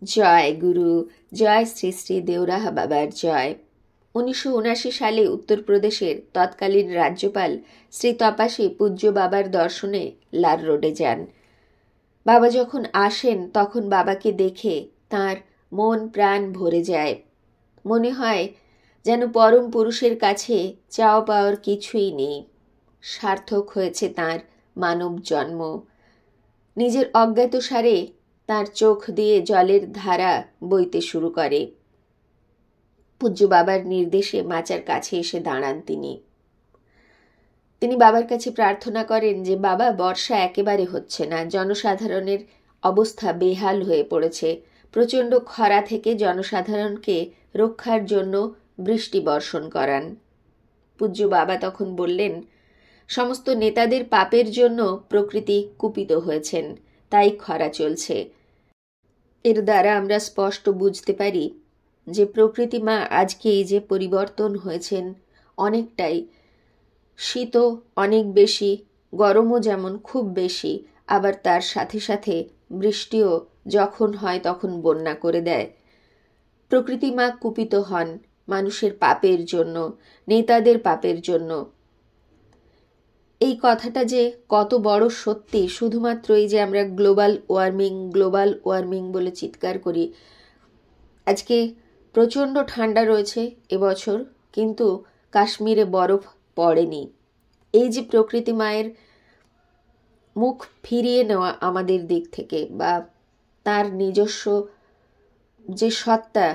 জয় গুরু, জয় শ্রী শ্রী দেওরাহা বাবার জয়। 1979 সালে উত্তরপ্রদেশের তৎকালীন রাজ্যপাল শ্রী তপাসী পূজ্য বাবার দর্শনে লাল রোডে যান। বাবা যখন আসেন তখন বাবাকে দেখে তার মন প্রাণ ভরে যায়। মনে হয় যেন পরম পুরুষের কাছে চাওয়া পাওয়ার কিছুই নেই। সার্থক হয়েছে তার মানব জন্ম। নিজের অজ্ঞাতসারে তার চোখ দিয়ে জলের ধারা বইতে শুরু করে। পূজ্য বাবার নির্দেশে মাচার কাছে এসে দাঁড়ান তিনি বাবার কাছে প্রার্থনা করেন যে বাবা, বর্ষা একেবারে হচ্ছে না, জনসাধারণের অবস্থা বেহাল হয়ে পড়েছে। প্রচণ্ড খরা থেকে জনসাধারণকে রক্ষার জন্য বৃষ্টি বর্ষণ করান। পূজ্য বাবা তখন বললেন, সমস্ত নেতাদের পাপের জন্য প্রকৃতি কুপিত হয়েছেন, তাই খরা চলছে। এর দ্বারা আমরা স্পষ্ট বুঝতে পারি যে প্রকৃতি মা আজকে এই যে পরিবর্তন হয়েছেন, অনেকটাই শীতও অনেক বেশি, গরমও যেমন খুব বেশি, আবার তার সাথে সাথে বৃষ্টিও যখন হয় তখন বন্যা করে দেয়। প্রকৃতি মা কুপিত হন মানুষের পাপের জন্য, নেতাদের পাপের জন্য। এই কথাটা যে কত বড় সত্যি, শুধুমাত্র এই যে আমরা গ্লোবাল ওয়ার্মিং বলে চিৎকার করি। আজকে প্রচণ্ড ঠান্ডা রয়েছে এবছর, কিন্তু কাশ্মীরে বরফ পড়েনি। এই যে প্রকৃতি মায়ের মুখ ফিরিয়ে নেওয়া আমাদের দিক থেকে, বা তার নিজস্ব যে সত্তা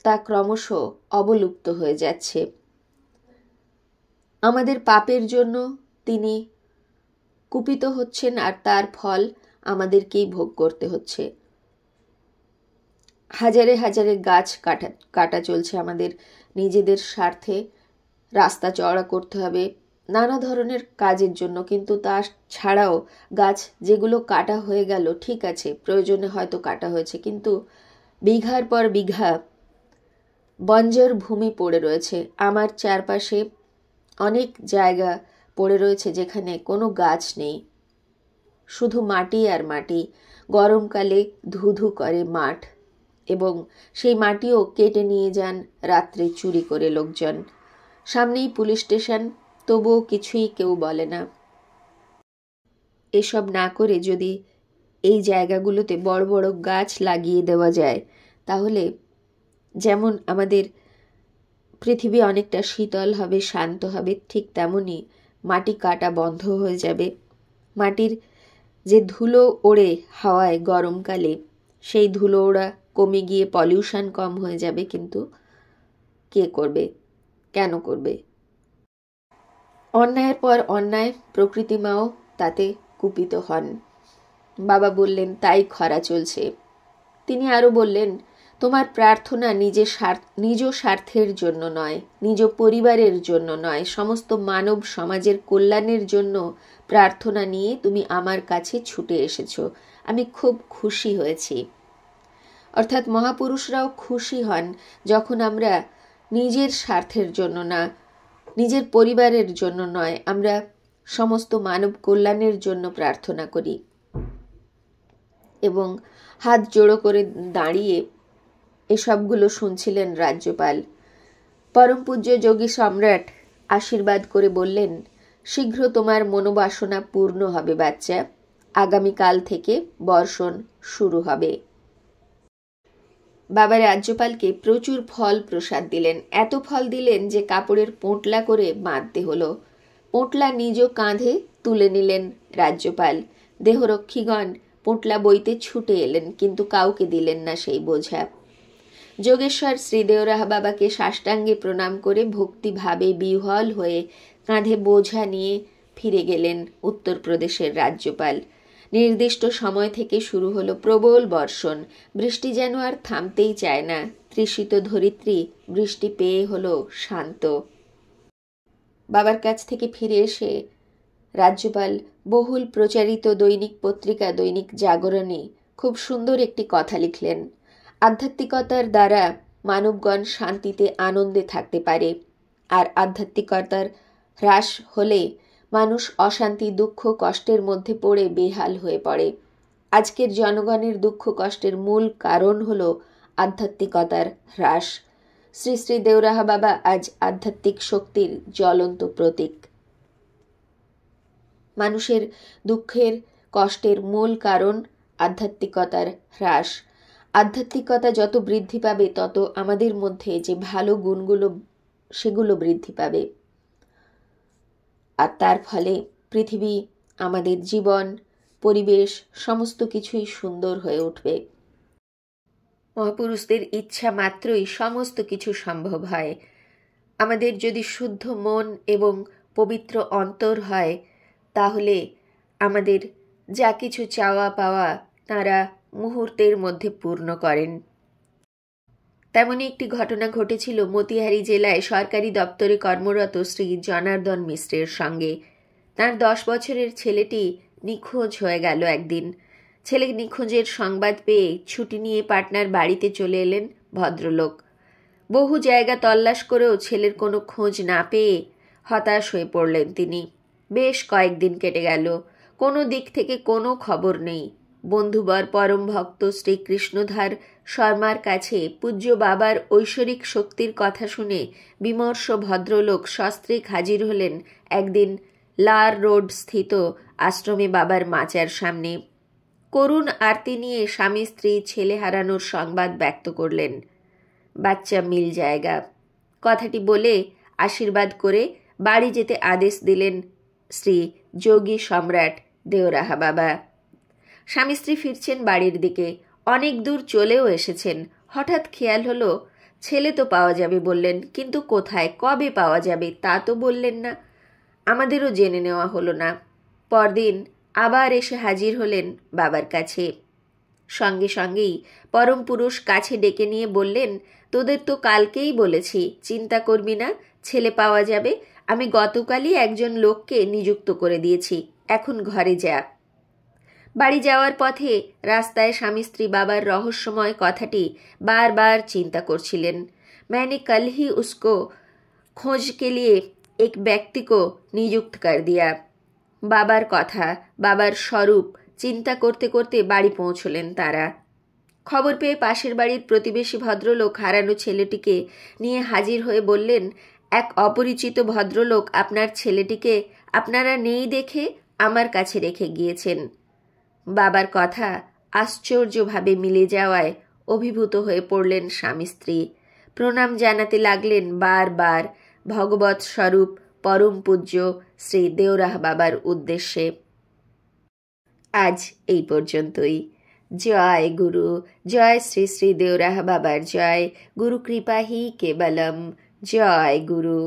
তা ক্রমশ অবলুপ্ত হয়ে যাচ্ছে। আমাদের পাপের জন্য তিনি কুপিত হচ্ছেন, আর তার ফল আমাদেরকেই ভোগ করতে হচ্ছে। হাজারে হাজারে গাছ কাটা চলছে আমাদের নিজেদের স্বার্থে। রাস্তা চওড়া করতে হবে নানা ধরনের কাজের জন্য, কিন্তু তা ছাড়াও গাছ যেগুলো কাটা হয়ে গেল, ঠিক আছে, প্রয়োজনে হয়তো কাটা হয়েছে, কিন্তু বিঘার পর বিঘা বঞ্জর ভূমি পড়ে রয়েছে। আমার চারপাশে অনেক জায়গা পড়ে রয়েছে যেখানে কোনো গাছ নেই, শুধু মাটি আর মাটি। গরমকালে ধুধু করে মাঠ, এবং সেই মাটিও কেটে নিয়ে যান রাত্রে চুরি করে লোকজন। সামনেই পুলিশ স্টেশন, তবুও কিছুই কেউ বলে না। এসব না করে যদি এই জায়গাগুলোতে বড় বড় গাছ লাগিয়ে দেওয়া যায়, তাহলে যেমন আমাদের পৃথিবী অনেকটা শীতল হবে, শান্ত হবে, ঠিক তেমনই মাটি কাটা বন্ধ হয়ে যাবে। মাটির যে ধুলো ওড়ে হাওয়ায় গরমকালে, সেই ধুলো ওড়া কমে গিয়ে পলিউশন কম হয়ে যাবে। কিন্তু কে করবে, কেন করবে? অন্যায়ের পর অন্যায়, প্রকৃতি মাও তাতে কুপিত হন। বাবা বললেন, তাই খরা চলছে। তিনি আরও বললেন, তোমার প্রার্থনা নিজ স্বার্থের জন্য নয়, নিজ পরিবারের জন্য নয়, সমস্ত মানব সমাজের কল্যাণের জন্য প্রার্থনা নিয়ে তুমি আমার কাছে ছুটে এসেছো। আমি খুব খুশি হয়েছি। অর্থাৎ মহাপুরুষরাও খুশি হন যখন আমরা নিজের স্বার্থের জন্য না, নিজের পরিবারের জন্য নয়, আমরা সমস্ত মানব কল্যাণের জন্য প্রার্থনা করি। এবং হাত জোড়ো করে দাঁড়িয়ে এসবগুলো শুনছিলেন রাজ্যপাল। পরম পূজ্য যোগী সম্রাট আশীর্বাদ করে বললেন, শীঘ্র তোমার মনোবাসনা পূর্ণ হবে বাচ্চা, আগামীকাল থেকে বর্ষণ শুরু হবে। বাবা রাজ্যপালকে প্রচুর ফল প্রসাদ দিলেন। এত ফল দিলেন যে কাপড়ের পোঁটলা করে বাঁধতে হলো। পোঁটলা নিজ কাঁধে তুলে নিলেন রাজ্যপাল। দেহরক্ষীগণ পোঁটলা বইতে ছুটে এলেন, কিন্তু কাউকে দিলেন না সেই বোঝা। যোগেশ্বর শ্রীদেওরাহা বাবাকে সাষ্টাঙ্গে প্রণাম করে ভক্তিভাবে বিহ্বল হয়ে কাঁধে বোঝা নিয়ে ফিরে গেলেন উত্তরপ্রদেশের রাজ্যপাল। নির্দিষ্ট সময় থেকে শুরু হলো প্রবল বর্ষণ। বৃষ্টি যেন আর থামতেই চায় না। তৃষিত ধরিত্রী বৃষ্টি পেয়ে হলো শান্ত। বাবার কাছ থেকে ফিরে এসে রাজ্যপাল বহুল প্রচারিত দৈনিক পত্রিকা দৈনিক জাগরণে খুব সুন্দর একটি কথা লিখলেন। আধ্যাত্মিকতার দ্বারা মানবগণ শান্তিতে আনন্দে থাকতে পারে, আর আধ্যাত্মিকতার হ্রাস হলে মানুষ অশান্তি, দুঃখ, কষ্টের মধ্যে পড়ে বেহাল হয়ে পড়ে। আজকের জনগণের দুঃখ কষ্টের মূল কারণ হল আধ্যাত্মিকতার হ্রাস। শ্রী শ্রী দেওরাহা বাবা আজ আধ্যাত্মিক শক্তির জ্বলন্ত প্রতীক। মানুষের দুঃখের কষ্টের মূল কারণ আধ্যাত্মিকতার হ্রাস। আধ্যাত্মিকতা যত বৃদ্ধি পাবে তত আমাদের মধ্যে যে ভালো গুণগুলো সেগুলো বৃদ্ধি পাবে, আর তার ফলে পৃথিবী, আমাদের জীবন, পরিবেশ সমস্ত কিছুই সুন্দর হয়ে উঠবে। মহাপুরুষদের ইচ্ছা মাত্রই সমস্ত কিছু সম্ভব হয়। আমাদের যদি শুদ্ধ মন এবং পবিত্র অন্তর হয়, তাহলে আমাদের যা কিছু চাওয়া পাওয়া তাঁরা মুহূর্তের মধ্যে পূর্ণ করেন। তেমনই একটি ঘটনা ঘটেছিল মতিহারি জেলায় সরকারি দপ্তরে কর্মরত শ্রী জনার্দন মিশ্রের সঙ্গে। তার 10 বছরের ছেলেটি নিখোঁজ হয়ে গেল একদিন। ছেলে নিখোঁজের সংবাদ পেয়ে ছুটি নিয়ে পাটনার বাড়িতে চলে এলেন ভদ্রলোক। বহু জায়গা তল্লাশ করেও ছেলের কোনো খোঁজ না পেয়ে হতাশ হয়ে পড়লেন তিনি। বেশ কয়েকদিন কেটে গেল, কোনো দিক থেকে কোনো খবর নেই। বন্ধুবর পরম ভক্ত শ্রী কৃষ্ণধার শর্মার কাছে পূজ্য বাবার ঐশ্বরিক শক্তির কথা শুনে বিমর্ষ ভদ্রলোক সস্ত্রীক হাজির হলেন একদিন লার রোড স্থিত আশ্রমে বাবার মাচার সামনে। করুণ আরতি নিয়ে স্বামী স্ত্রী ছেলে হারানোর সংবাদ ব্যক্ত করলেন। বাচ্চা মিল জায়গা কথাটি বলে আশীর্বাদ করে বাড়ি যেতে আদেশ দিলেন শ্রী যোগী সম্রাট দেওরাহা বাবা। স্বামী স্ত্রী ফিরছেন বাড়ির দিকে, অনেক দূর চলেও এসেছেন। হঠাৎ খেয়াল হলো ছেলে তো পাওয়া যাবে বললেন, কিন্তু কোথায়, কবে পাওয়া যাবে তা তো বললেন না। আমাদেরও জেনে নেওয়া হলো না। পরদিন আবার এসে হাজির হলেন বাবার কাছে। সঙ্গে সঙ্গেই পরম পুরুষ কাছে ডেকে নিয়ে বললেন, তোদের তো কালকেই বলেছি, চিন্তা করবি না, ছেলে পাওয়া যাবে। আমি গতকালই একজন লোককে নিযুক্ত করে দিয়েছি, এখন ঘরে যা। বাড়ি যাওয়ার পথে রাস্তায় স্বামী স্ত্রী বাবার রহস্যময় কথাটি বারবার চিন্তা করছিলেন। मैंने कल ही उसको खोज के लिए एक व्यक्ति को नियुक्त कर दिया। বাবার কথা, বাবার স্বরূপ চিন্তা করতে করতে বাড়ি পৌঁছলেন তারা। খবর পেয়ে পাশের বাড়ির প্রতিবেশী ভদ্রলোক হারানো ছেলেটিকে নিয়ে হাজির হয়ে বললেন, এক অপরিচিত ভদ্রলোক আপনার ছেলেটিকে আপনারা নেই দেখে আমার কাছে রেখে গিয়েছেন। বাবার কথা আশ্চর্যভাবে মিলে যাওয়ায় অভিভূত হয়ে পড়লেন স্বামী স্ত্রী। প্রণাম জানাতে লাগলেন বারবার ভগবৎ স্বরূপ পরম পূজ্য শ্রী দেওরাহা বাবার উদ্দেশ্যে। আজ এই পর্যন্তই। জয় গুরু, জয় শ্রী শ্রী দেওরাহা বাবার জয়। গুরু কৃপা হি কেবলম। জয় গুরু।